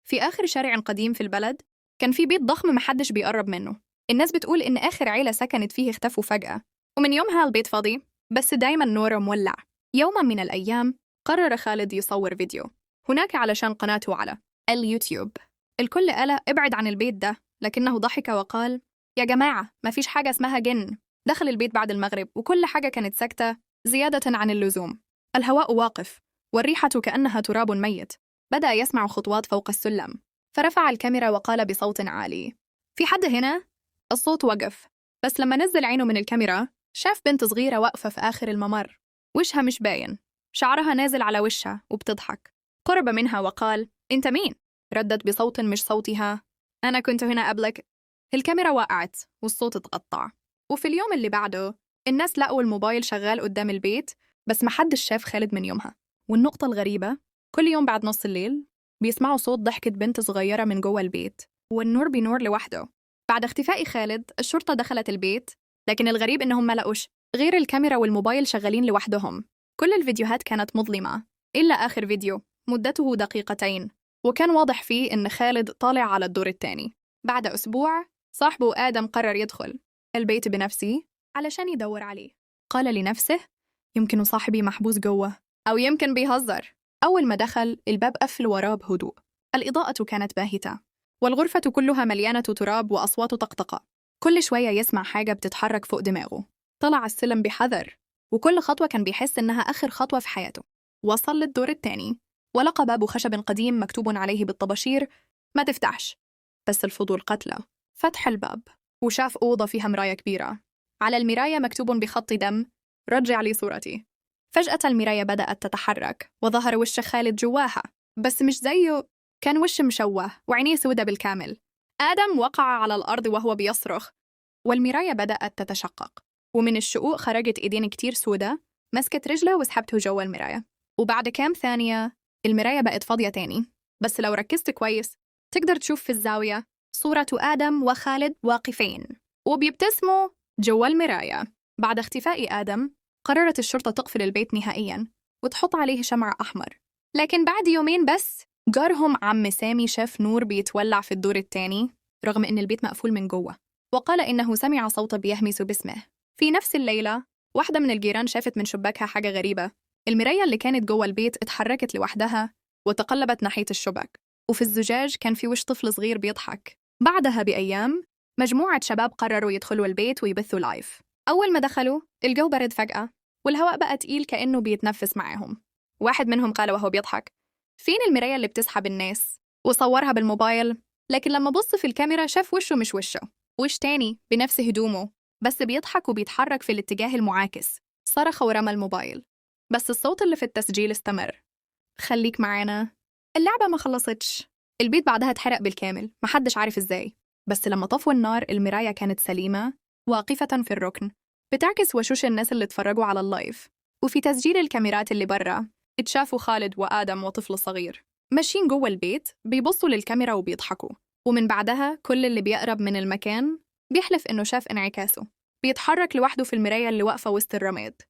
في آخر شارع قديم في البلد كان في بيت ضخم محدش بيقرب منه. الناس بتقول إن آخر عيلة سكنت فيه اختفوا فجأة، ومن يومها البيت فاضي بس دايما نوره مولع. يوما من الأيام قرر خالد يصور فيديو هناك علشان قناته على اليوتيوب. الكل قال ابعد عن البيت ده، لكنه ضحك وقال يا جماعة ما فيش حاجة اسمها جن. دخل البيت بعد المغرب وكل حاجة كانت ساكتة زيادة عن اللزوم. الهواء واقف والريحة كأنها تراب ميت. بدأ يسمع خطوات فوق السلم، فرفع الكاميرا وقال بصوت عالي في حد هنا؟ الصوت وقف، بس لما نزل عينه من الكاميرا شاف بنت صغيرة واقفة في آخر الممر، وشها مش باين، شعرها نازل على وشها وبتضحك. قرب منها وقال أنت مين؟ ردت بصوت مش صوتها أنا كنت هنا قبلك. الكاميرا وقعت والصوت اتقطع. وفي اليوم اللي بعده الناس لقوا الموبايل شغال قدام البيت، بس محدش شاف خالد من يومها. والنقطة الغريبة كل يوم بعد نص الليل بيسمعوا صوت ضحكة بنت صغيرة من جوه البيت، والنور بينور لوحده. بعد اختفاء خالد الشرطة دخلت البيت، لكن الغريب إنهم ما لقوش غير الكاميرا والموبايل شغالين لوحدهم. كل الفيديوهات كانت مظلمة إلا آخر فيديو مدته دقيقتين، وكان واضح فيه إن خالد طالع على الدور الثاني. بعد أسبوع صاحبه آدم قرر يدخل البيت بنفسه علشان يدور عليه. قال لنفسه يمكن صاحبي محبوس جوه، أو يمكن بيهزر. أول ما دخل الباب قفل وراه بهدوء. الإضاءة كانت باهتة والغرفة كلها مليانة تراب وأصوات طقطقة. كل شوية يسمع حاجة بتتحرك فوق دماغه. طلع السلم بحذر، وكل خطوة كان بيحس إنها آخر خطوة في حياته. وصل للدور الثاني ولقى باب خشب قديم مكتوب عليه بالطباشير ما تفتحش. بس الفضول قتله. فتح الباب وشاف أوضة فيها مراية كبيرة، على المراية مكتوب بخط دم رجع لي صورتي. فجأة المراية بدأت تتحرك وظهر وش خالد جواها، بس مش زيه، كان وش مشوه وعينيه سودة بالكامل. آدم وقع على الأرض وهو بيصرخ، والمراية بدأت تتشقق، ومن الشقوق خرجت إيدين كتير سودة مسكت رجله وسحبته جوا المراية. وبعد كام ثانية المراية بقت فاضية تاني، بس لو ركزت كويس تقدر تشوف في الزاوية صورة آدم وخالد واقفين وبيبتسموا جوا المراية. بعد اختفاء آدم قررت الشرطة تقفل البيت نهائياً وتحط عليه شمع أحمر. لكن بعد يومين بس جارهم عم سامي شاف نور بيتولع في الدور الثاني رغم إن البيت مقفول من جوه، وقال إنه سمع صوت بيهمس باسمه. في نفس الليلة واحدة من الجيران شافت من شباكها حاجة غريبة. المراية اللي كانت جوه البيت اتحركت لوحدها وتقلبت ناحية الشباك، وفي الزجاج كان في وش طفل صغير بيضحك. بعدها بأيام مجموعة شباب قرروا يدخلوا البيت ويبثوا لايف. أول ما دخلوا الجو برد فجأة والهواء بقى تقيل كأنه بيتنفس معاهم. واحد منهم قال وهو بيضحك فين المراية اللي بتسحب الناس؟ وصورها بالموبايل، لكن لما بص في الكاميرا شاف وشه مش وشه، وش تاني بنفس هدومه بس بيضحك وبيتحرك في الاتجاه المعاكس. صرخ ورمى الموبايل، بس الصوت اللي في التسجيل استمر. خليك معانا، اللعبة ما خلصتش. البيت بعدها اتحرق بالكامل محدش عارف ازاي، بس لما طفوا النار المراية كانت سليمة واقفة في الركن بتعكس وشوش الناس اللي اتفرجوا على اللايف. وفي تسجيل الكاميرات اللي برا اتشافوا خالد وآدم وطفل صغير ماشيين جوه البيت بيبصوا للكاميرا وبيضحكوا. ومن بعدها كل اللي بيقرب من المكان بيحلف إنه شاف انعكاسه بيتحرك لوحده في المراية اللي واقفة وسط الرماد.